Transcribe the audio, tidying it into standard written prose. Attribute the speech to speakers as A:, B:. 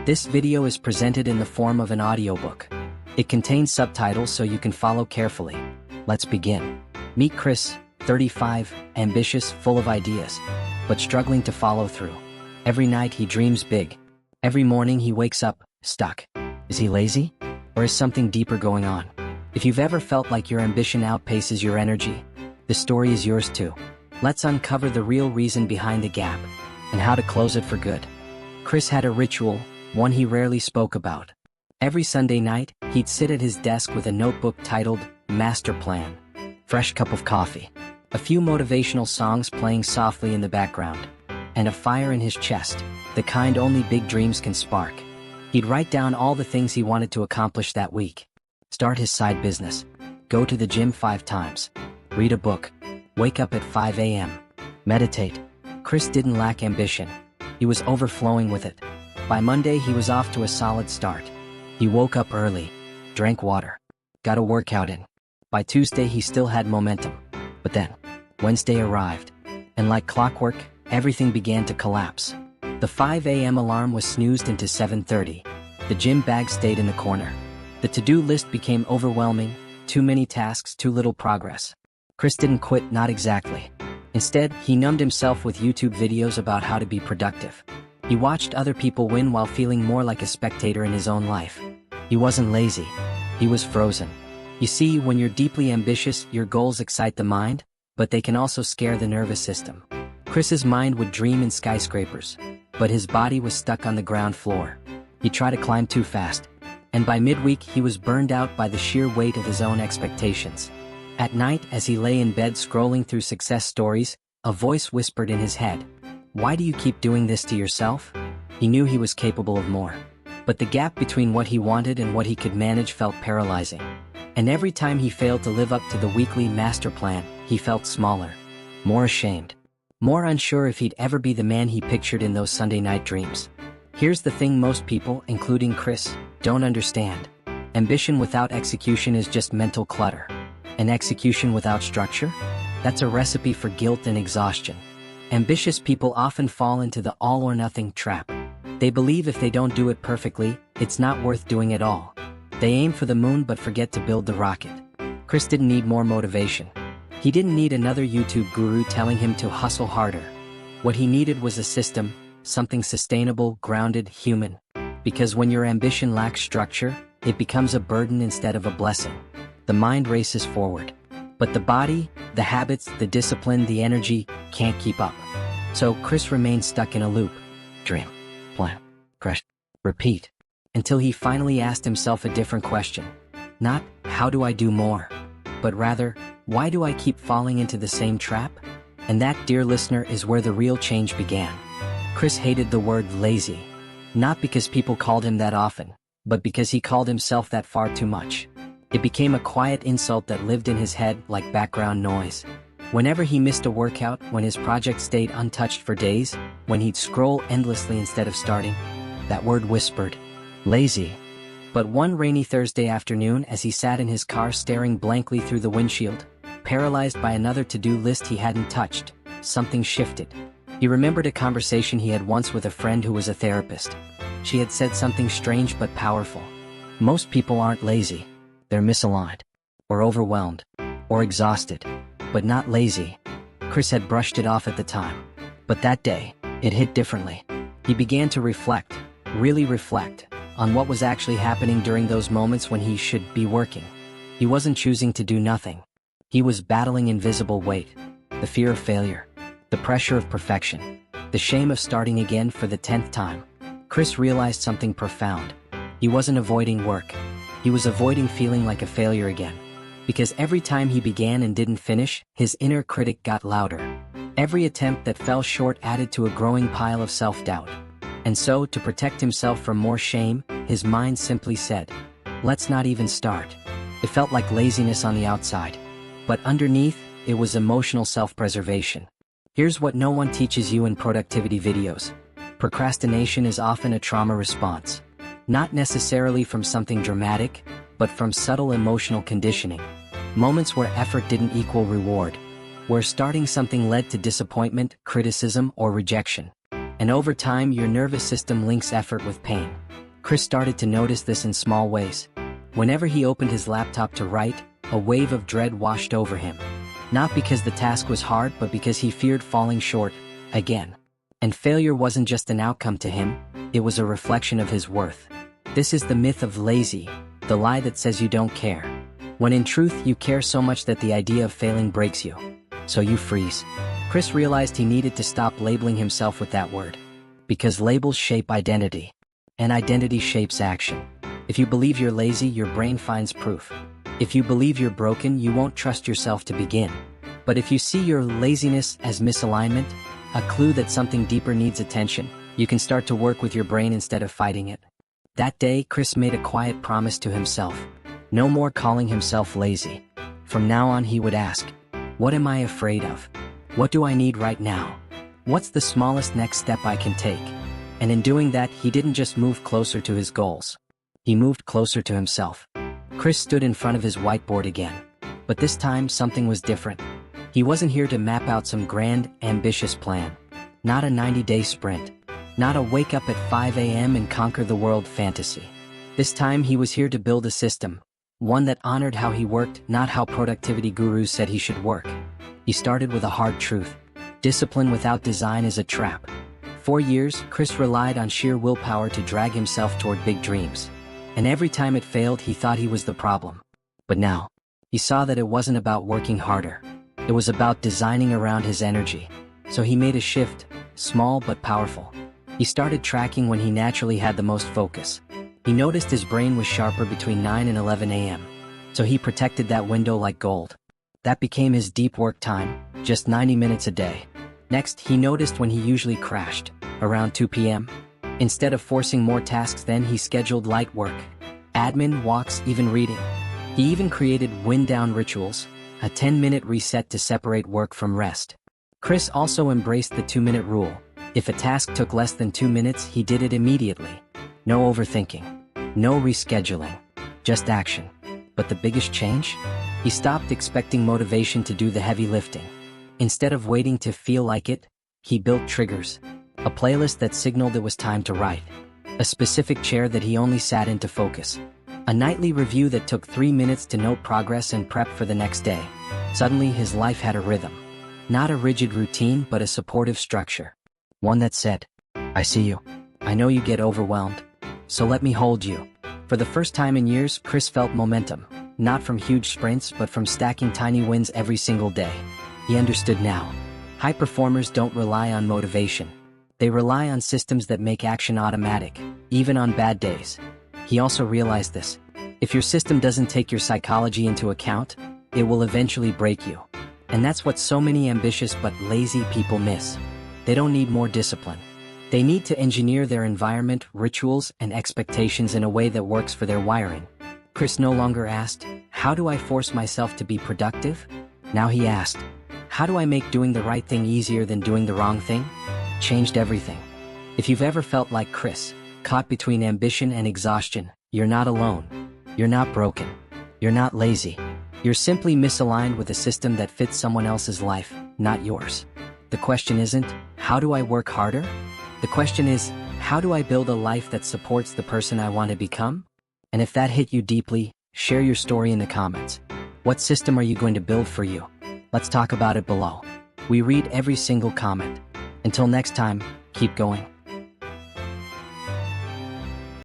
A: This video is presented in the form of an audiobook. It contains subtitles so you can follow carefully. Let's begin. Meet Chris, 35, ambitious, full of ideas, but struggling to follow through. Every night he dreams big. Every morning he wakes up, stuck. Is he lazy? Or is something deeper going on? If you've ever felt like your ambition outpaces your energy, the story is yours too. Let's uncover the real reason behind the gap, and how to close it for good. Chris had a ritual, one he rarely spoke about. Every Sunday night, he'd sit at his desk with a notebook titled, Master Plan. Fresh cup of coffee. A few motivational songs playing softly in the background. And a fire in his chest, the kind only big dreams can spark. He'd write down all the things he wanted to accomplish that week. Start his side business. Go to the gym 5 times. Read a book. Wake up at 5 a.m. Meditate. Chris didn't lack ambition. He was overflowing with it. By Monday, he was off to a solid start. He woke up early, drank water, got a workout in. By Tuesday, he still had momentum. But then, Wednesday arrived, and like clockwork, everything began to collapse. The 5 a.m. alarm was snoozed into 7:30. The gym bag stayed in the corner. The to-do list became overwhelming, too many tasks, too little progress. Chris didn't quit, not exactly. Instead, he numbed himself with YouTube videos about how to be productive. He watched other people win while feeling more like a spectator in his own life. He wasn't lazy. He was frozen. You see, when you're deeply ambitious, your goals excite the mind, but they can also scare the nervous system. Chris's mind would dream in skyscrapers, but his body was stuck on the ground floor. He tried to climb too fast, and by midweek he was burned out by the sheer weight of his own expectations. At night, as he lay in bed scrolling through success stories, a voice whispered in his head, "Why do you keep doing this to yourself?" He knew he was capable of more. But the gap between what he wanted and what he could manage felt paralyzing. And every time he failed to live up to the weekly master plan, he felt smaller, more ashamed, more unsure if he'd ever be the man he pictured in those Sunday night dreams. Here's the thing most people, including Chris, don't understand. Ambition without execution is just mental clutter. And execution without structure? That's a recipe for guilt and exhaustion. Ambitious people often fall into the all-or-nothing trap. They believe if they don't do it perfectly, it's not worth doing at all. They aim for the moon but forget to build the rocket. Chris didn't need more motivation. He didn't need another YouTube guru telling him to hustle harder. What he needed was a system, something sustainable, grounded, human. Because when your ambition lacks structure, it becomes a burden instead of a blessing. The mind races forward, but the body, the habits, the discipline, the energy can't keep up. So Chris remained stuck in a loop. Dream, plan, crash, repeat. Until he finally asked himself a different question. Not, how do I do more? But rather, why do I keep falling into the same trap? And that, dear listener, is where the real change began. Chris hated the word lazy. Not because people called him that often, but because he called himself that far too much. It became a quiet insult that lived in his head like background noise. Whenever he missed a workout, when his project stayed untouched for days, when he'd scroll endlessly instead of starting, that word whispered, lazy. But one rainy Thursday afternoon, as he sat in his car staring blankly through the windshield, paralyzed by another to-do list he hadn't touched, something shifted. He remembered a conversation he had once with a friend who was a therapist. She had said something strange but powerful. Most people aren't lazy. They're misaligned, or overwhelmed, or exhausted, but not lazy. Chris had brushed it off at the time. But that day, it hit differently. He began to reflect, really reflect, on what was actually happening during those moments when he should be working. He wasn't choosing to do nothing. He was battling invisible weight, the fear of failure, the pressure of perfection, the shame of starting again for the 10th time. Chris realized something profound. He wasn't avoiding work. He was avoiding feeling like a failure again. Because every time he began and didn't finish, his inner critic got louder. Every attempt that fell short added to a growing pile of self-doubt. And so, to protect himself from more shame, his mind simply said, let's not even start. It felt like laziness on the outside. But underneath, it was emotional self-preservation. Here's what no one teaches you in productivity videos. Procrastination is often a trauma response. Not necessarily from something dramatic, but from subtle emotional conditioning. Moments where effort didn't equal reward. Where starting something led to disappointment, criticism, or rejection. And over time, your nervous system links effort with pain. Chris started to notice this in small ways. Whenever he opened his laptop to write, a wave of dread washed over him. Not because the task was hard, but because he feared falling short, again. And failure wasn't just an outcome to him, it was a reflection of his worth. This is the myth of lazy, the lie that says you don't care. When in truth you care so much that the idea of failing breaks you. So you freeze. Chris realized he needed to stop labeling himself with that word. Because labels shape identity. And identity shapes action. If you believe you're lazy, your brain finds proof. If you believe you're broken, you won't trust yourself to begin. But if you see your laziness as misalignment, a clue that something deeper needs attention, you can start to work with your brain instead of fighting it. That day, Chris made a quiet promise to himself. No more calling himself lazy. From now on, he would ask, what am I afraid of? What do I need right now? What's the smallest next step I can take? And in doing that, he didn't just move closer to his goals. He moved closer to himself. Chris stood in front of his whiteboard again. But this time, something was different. He wasn't here to map out some grand, ambitious plan. Not a 90-day sprint. Not a wake up at 5 a.m. and conquer the world fantasy. This time, he was here to build a system. One that honored how he worked, not how productivity gurus said he should work. He started with a hard truth. Discipline without design is a trap. For years, Chris relied on sheer willpower to drag himself toward big dreams. And every time it failed, he thought he was the problem. But now, he saw that it wasn't about working harder. It was about designing around his energy. So he made a shift, small but powerful. He started tracking when he naturally had the most focus. He noticed his brain was sharper between 9 and 11 a.m. So he protected that window like gold. That became his deep work time, just 90 minutes a day. Next, he noticed when he usually crashed, around 2 p.m. Instead of forcing more tasks then, he scheduled light work. Admin, walks, even reading. He even created wind-down rituals, a 10-minute reset to separate work from rest. Chris also embraced the 2-minute rule. If a task took less than 2 minutes, he did it immediately. No overthinking. No rescheduling. Just action. But the biggest change? He stopped expecting motivation to do the heavy lifting. Instead of waiting to feel like it, he built triggers. A playlist that signaled it was time to write. A specific chair that he only sat in to focus. A nightly review that took 3 minutes to note progress and prep for the next day. Suddenly, his life had a rhythm. Not a rigid routine, but a supportive structure. One that said, I see you. I know you get overwhelmed. So let me hold you. For the first time in years, Chris felt momentum. Not from huge sprints, but from stacking tiny wins every single day. He understood now. High performers don't rely on motivation. They rely on systems that make action automatic, even on bad days. He also realized this. If your system doesn't take your psychology into account, it will eventually break you. And that's what so many ambitious but lazy people miss. They don't need more discipline. They need to engineer their environment, rituals, and expectations in a way that works for their wiring. Chris no longer asked, how do I force myself to be productive? Now he asked, how do I make doing the right thing easier than doing the wrong thing? Changed everything. If you've ever felt like Chris, caught between ambition and exhaustion, you're not alone. You're not broken. You're not lazy. You're simply misaligned with a system that fits someone else's life, not yours. The question isn't, how do I work harder? The question is, how do I build a life that supports the person I want to become? And if that hit you deeply, share your story in the comments. What system are you going to build for you? Let's talk about it below. We read every single comment. Until next time, keep going.